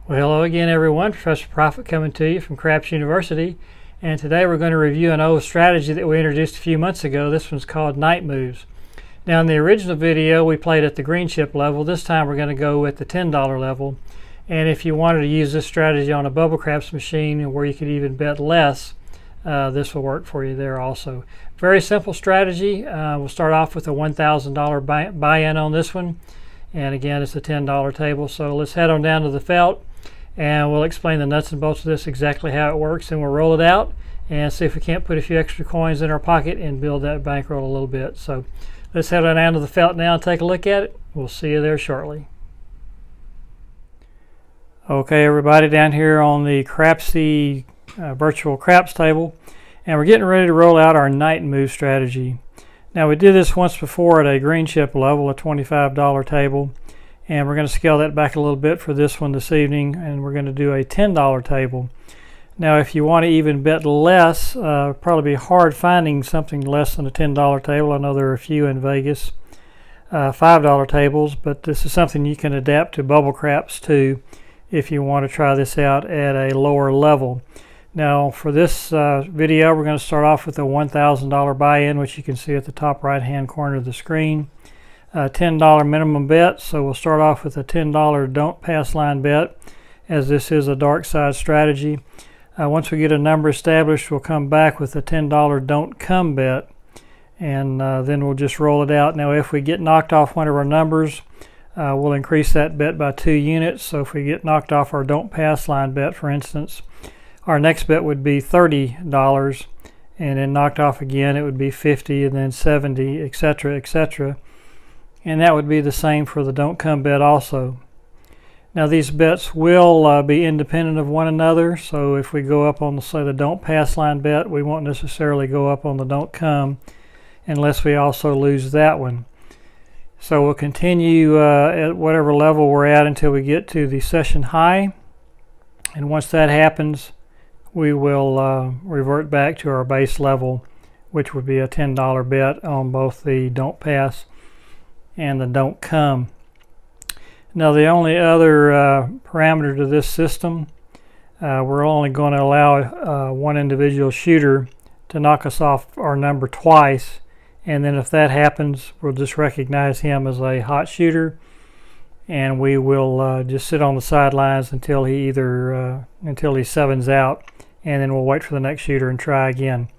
Well, hello again, everyone. Professor Profit coming to you from Craps University. And today we're going to review an old strategy that we introduced a few months ago. This one's called night moves. Now, in the original video, we played at the green chip level. This time we're going to go at the $10 level. And if you wanted to use this strategy on a bubble craps machine where you could even bet less, this will work for you there also. Very simple strategy. We'll start off with a $1,000 buy-in on this one. And again, it's a $10 table. So let's head on down to the felt. And we'll explain the nuts and bolts of this, exactly how it works, and we'll roll it out and see if we can't put a few extra coins in our pocket and build that bankroll a little bit. So let's head on down to the felt now and take a look at it. We'll see you there shortly. Okay, everybody, down here on the Crapsy virtual craps table, and we're getting ready to roll out our night move strategy. Now, we did this once before at a green chip level, a $25 table. And we're going to scale that back a little bit for this one this evening, and we're going to do a $10 table. Now, if you want to even bet less, probably be hard finding something less than a $10 table. I know there are a few in Vegas, $5 tables, but this is something you can adapt to bubble craps too if you want to try this out at a lower level. Now, for this video, we're going to start off with a $1,000 buy-in, which you can see at the top right-hand corner of the screen. $10 minimum bet, so we'll start off with a $10 don't pass line bet, as this is a dark side strategy. Once we get a number established, we'll come back with a $10 don't come bet, and then we'll just roll it out. Now, if we get knocked off one of our numbers, we'll increase that bet by 2 units. So if we get knocked off our don't pass line bet, for instance, our next bet would be $30, and then knocked off again, it would be $50, and then $70, etc., etc. And that would be the same for the don't come bet also. Now, these bets will be independent of one another, so if we go up on the, say, the don't pass line bet, we won't necessarily go up on the don't come unless we also lose that one. So we'll continue at whatever level we're at until we get to the session high, and once that happens, we will revert back to our base level, which would be a $10 bet on both the don't pass and the don't come. Now, the only other parameter to this system, we're only going to allow one individual shooter to knock us off our number twice, and then if that happens, we'll just recognize him as a hot shooter, and we will just sit on the sidelines until he until he sevens out, and then we'll wait for the next shooter and try again.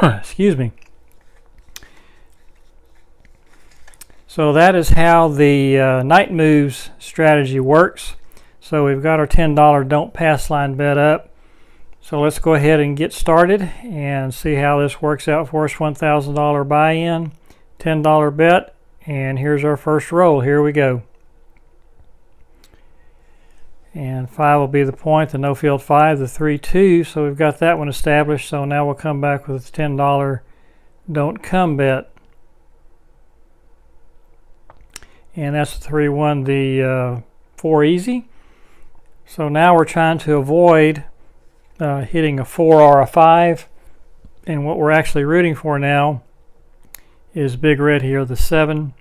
Excuse me. So that is how the night moves strategy works. So we've got our $10 don't pass line bet up. So let's go ahead and get started and see how this works out for us. $1,000 buy-in, $10 bet, and here's our first roll. Here we go. And 5 will be the point, the no field 5, the 3-2. So we've got that one established. So now we'll come back with the $10 don't come bet. And that's the 3-1, the 4 easy. So now we're trying to avoid hitting a 4 or a 5. And what we're actually rooting for now is big red here, the 7.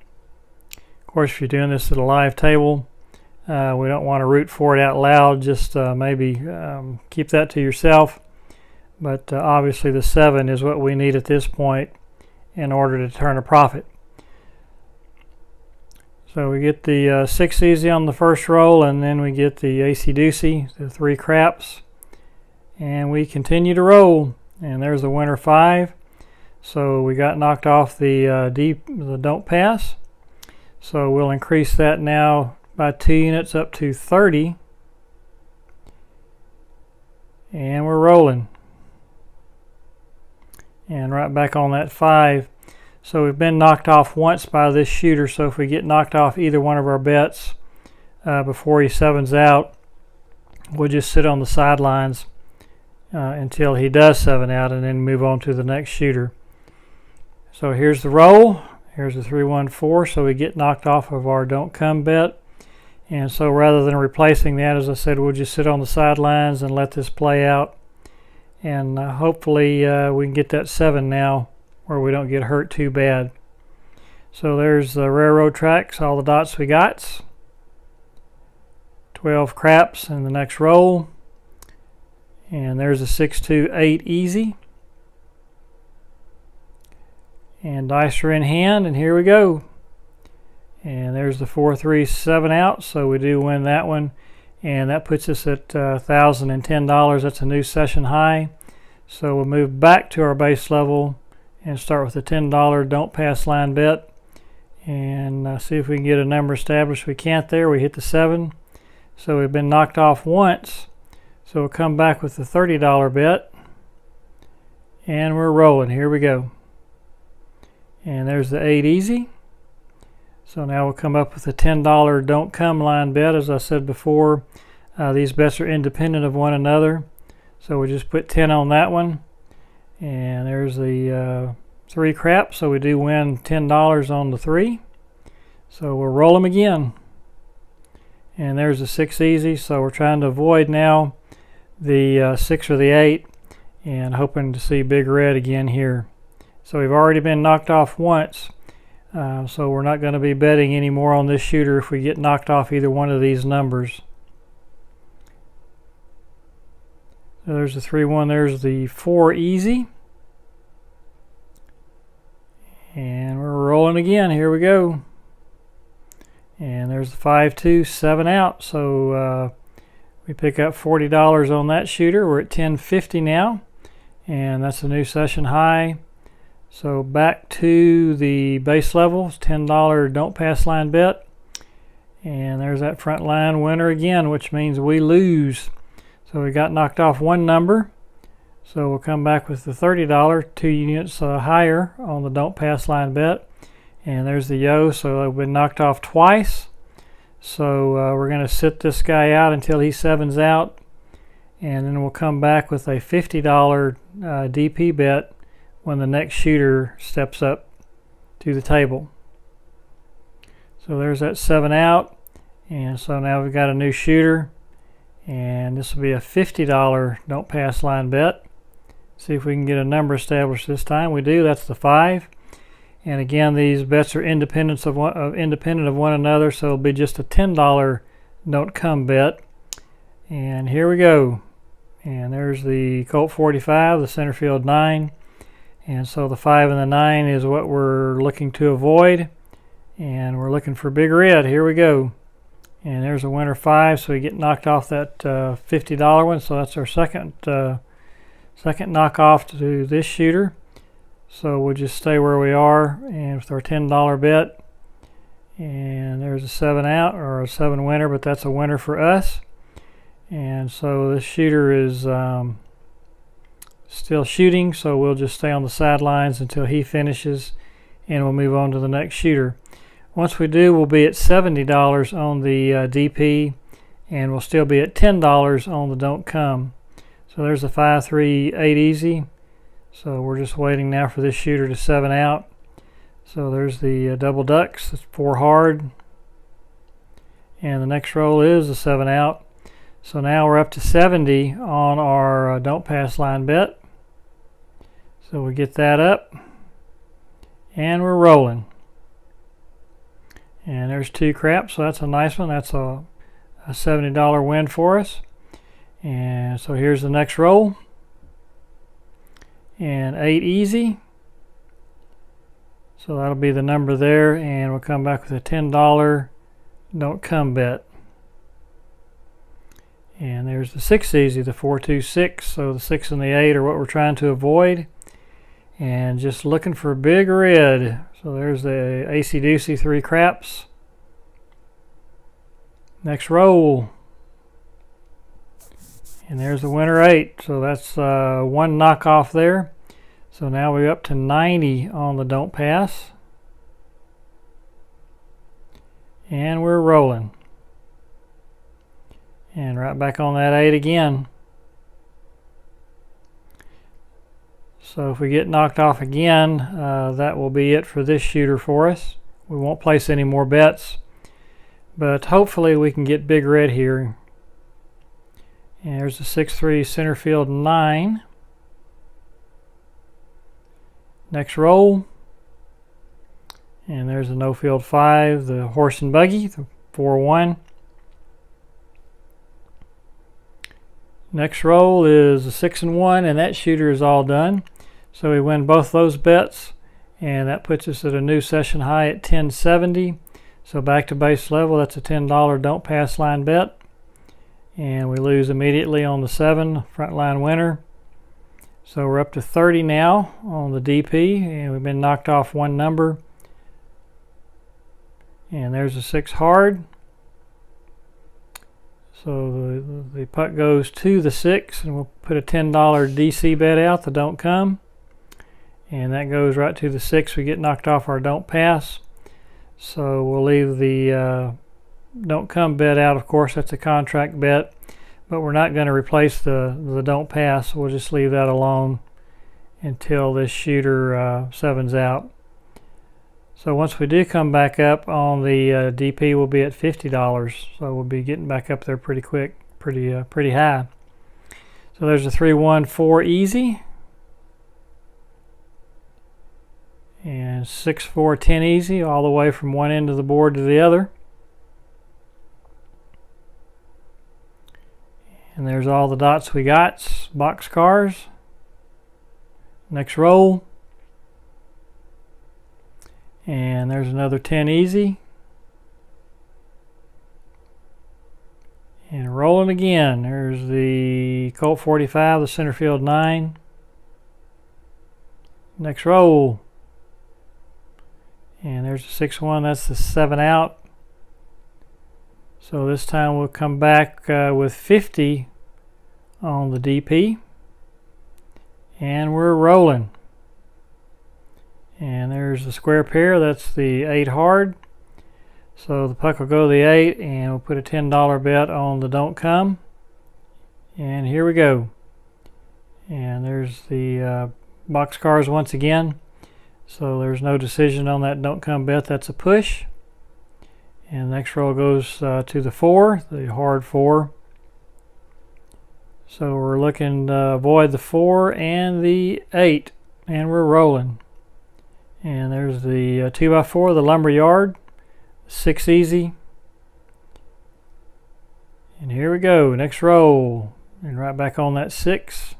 Of course, if you're doing this at a live table, we don't want to root for it out loud. Just maybe keep that to yourself. But obviously the 7 is what we need at this point in order to turn a profit. So we get the 6 easy on the first roll, and then we get the acey-deucey, the 3 craps, and we continue to roll. And there's the winner 5. So we got knocked off the the don't pass. So we'll increase that now by 2 units up to 30, and we're rolling. And right back on that 5. So we've been knocked off once by this shooter, so if we get knocked off either one of our bets before he sevens out, we'll just sit on the sidelines until he does 7 out, and then move on to the next shooter. So here's the roll. Here's the 3-1-4, so we get knocked off of our don't come bet. And so rather than replacing that, as I said, we'll just sit on the sidelines and let this play out. And hopefully we can get that 7 now, where we don't get hurt too bad. So there's the railroad tracks, all the dots we got. 12 craps in the next roll. And there's a 6-2-8 easy. And dice are in hand, and here we go. And there's the 4-3-7 out, so we do win that one. And that puts us at $1,010. That's a new session high. So we'll move back to our base level and start with a $10 don't pass line bet. And see if we can get a number established. We can't there. We hit the 7. So we've been knocked off once. So we'll come back with the $30 bet. And we're rolling. Here we go. And there's the 8 easy. So now we'll come up with a $10 don't come line bet. As I said before, these bets are independent of one another. So we just put 10 on that one. And there's the 3 crap. So we do win $10 on the 3. So we'll roll them again. And there's the 6 easy. So we're trying to avoid now the 6 or the 8 and hoping to see big red again here. So we've already been knocked off once. So we're not going to be betting anymore on this shooter if we get knocked off either one of these numbers. So there's the 3-1. There's the 4 easy. And we're rolling again. Here we go. And there's the 5-2-7 out. So we pick up $40 on that shooter. We're at $10.50 now. And that's a new session high. So back to the base level, $10 don't pass line bet. And there's that front line winner again, which means we lose. So we got knocked off one number. So we'll come back with the $30, 2 units higher on the don't pass line bet. And there's the yo, so we've been knocked off twice. So we're going to sit this guy out until he 7s out. And then we'll come back with a $50 DP bet when the next shooter steps up to the table. So there's that 7 out. And so now we've got a new shooter. And this will be a $50 don't pass line bet. See if we can get a number established this time. We do. That's the 5. And again, these bets are independent of one another, so it'll be just a $10 don't come bet. And here we go. And there's the Colt 45, the center field 9. And so the 5 and the 9 is what we're looking to avoid. And we're looking for big red. Here we go. And there's a winner 5, so we get knocked off that $50 one. So that's our second knockoff to this shooter. So we'll just stay where we are and with our $10 bet. And there's a 7 out, or a 7 winner, but that's a winner for us. And so this shooter is still shooting, so we'll just stay on the sidelines until he finishes, and we'll move on to the next shooter. Once we do, we'll be at $70 on the DP, and we'll still be at $10 on the don't come. So there's the 5-3-8 easy. So we're just waiting now for this shooter to 7 out. So there's the double ducks. That's 4 hard. And the next roll is the 7 out. So now we're up to 70 on our don't pass line bet. So we get that up. And we're rolling. And there's 2 craps. So that's a nice one. That's a $70 win for us. And so here's the next roll. And 8 easy. So that'll be the number there, and we'll come back with a $10 don't come bet. And there's the 6 easy, the 4-2-6. So the 6 and the 8 are what we're trying to avoid. And just looking for big red. So there's the AC-doocy 3 craps. Next roll. And there's the winner 8. So that's one knockoff there. So now we're up to 90 on the don't pass. And we're rolling. And right back on that 8 again. So if we get knocked off again, that will be it for this shooter for us. We won't place any more bets. But hopefully we can get big red here. And there's the 6-3 center field 9. Next roll. And there's the no field 5, the horse and buggy, the 4-1. Next roll is a 6 and 1, and that shooter is all done. So we win both those bets, and that puts us at a new session high at 1070. So back to base level, that's a $10 don't pass line bet. And we lose immediately on the 7 front line winner. So we're up to 30 now on the DP, and we've been knocked off one number. And there's a 6 hard. So the putt goes to the 6, and we'll put a $10 DC bet out, the don't come. And that goes right to the 6. We get knocked off our don't pass. So we'll leave the don't come bet out. Of course, that's a contract bet, but we're not going to replace the don't pass. We'll just leave that alone until this shooter sevens out. So once we do come back up on the DP, we'll be at $50. So we'll be getting back up there pretty quick, pretty high. So there's a 3-1-4 easy, and 6-4-10 easy, all the way from one end of the board to the other. And there's all the dots we got, box cars. Next roll. And there's another 10 easy. And rolling again. There's the Colt 45, the center field 9. Next roll. And there's the 6-1, that's the 7 out. So this time we'll come back with 50 on the DP. And we're rolling. And there's the square pair, that's the 8 hard. So the puck will go to the 8, and we'll put a $10 bet on the don't come. And here we go. And there's the box cars once again. So there's no decision on that don't come bet, that's a push. And the next roll goes to the 4, the hard 4. So we're looking to avoid the 4 and the 8, and we're rolling. And there's the 2x4, the lumber yard, 6 easy. And here we go, next roll. And right back on that 6.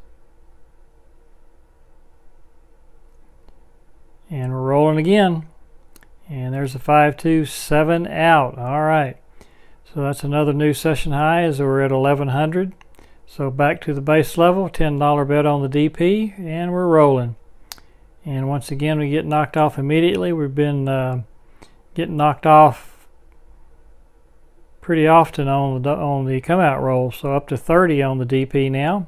And we're rolling again. And there's a 5-2, 7 out. All right. So that's another new session high as we're at 1100. So back to the base level, $10 bet on the DP, and we're rolling. And once again, we get knocked off immediately. We've been getting knocked off pretty often on the come out roll. So up to 30 on the DP now.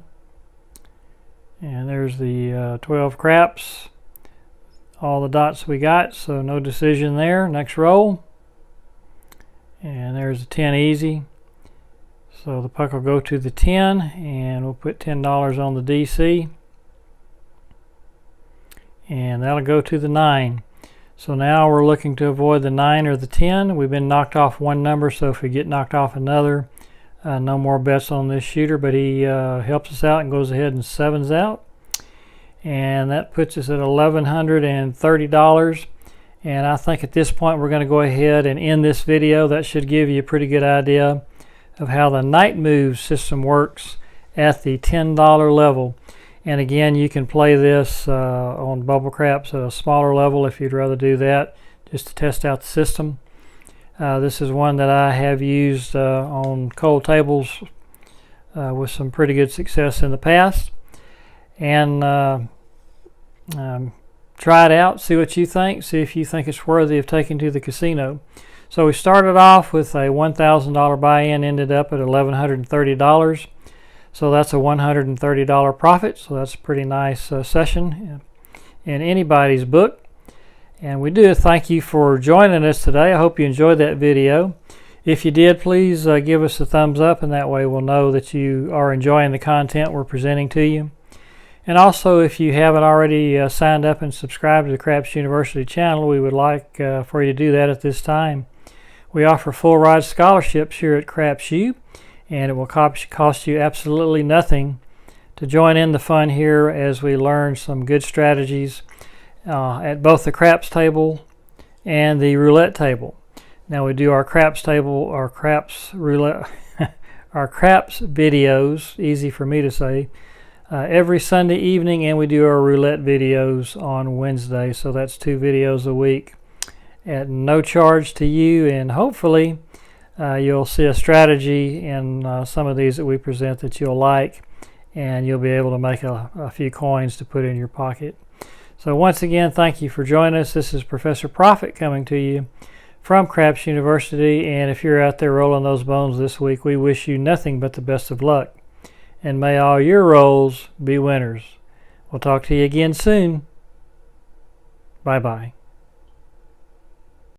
And there's the 12 craps. All the dots we got, so no decision there. Next roll. And there's a 10 easy. So the puck will go to the 10, and we'll put $10 on the DC. And that'll go to the 9. So now we're looking to avoid the 9 or the 10. We've been knocked off one number, so if we get knocked off another, no more bets on this shooter, but he helps us out and goes ahead and sevens out. And that puts us at $1,130. And I think at this point we're going to go ahead and end this video. That should give you a pretty good idea of how the night move system works at the $10 level. And again, you can play this on bubble craps at a smaller level if you'd rather do that, just to test out the system. This is one that I have used on cold tables with some pretty good success in the past. And try it out, see what you think, see if you think it's worthy of taking to the casino. So we started off with a $1,000 buy-in, ended up at $1,130. So that's a $130 profit. So that's a pretty nice session in anybody's book. And we do thank you for joining us today. I hope you enjoyed that video. If you did, please give us a thumbs up, and that way we'll know that you are enjoying the content we're presenting to you. And also, if you haven't already signed up and subscribed to the Craps University channel, we would like for you to do that at this time. We offer full ride scholarships here at Craps U, and it will cost you absolutely nothing to join in the fun here as we learn some good strategies at both the craps table and the roulette table. Now we do our craps table, our craps roulette, our craps videos, easy for me to say, every Sunday evening, and we do our roulette videos on Wednesday. So that's 2 videos a week at no charge to you, and hopefully you'll see a strategy in some of these that we present that you'll like, and you'll be able to make a few coins to put in your pocket. So once again, thank you for joining us. This is Professor Profit coming to you from Craps University, and if you're out there rolling those bones this week, we wish you nothing but the best of luck, and may all your rolls be winners. We'll talk to you again soon. Bye-bye.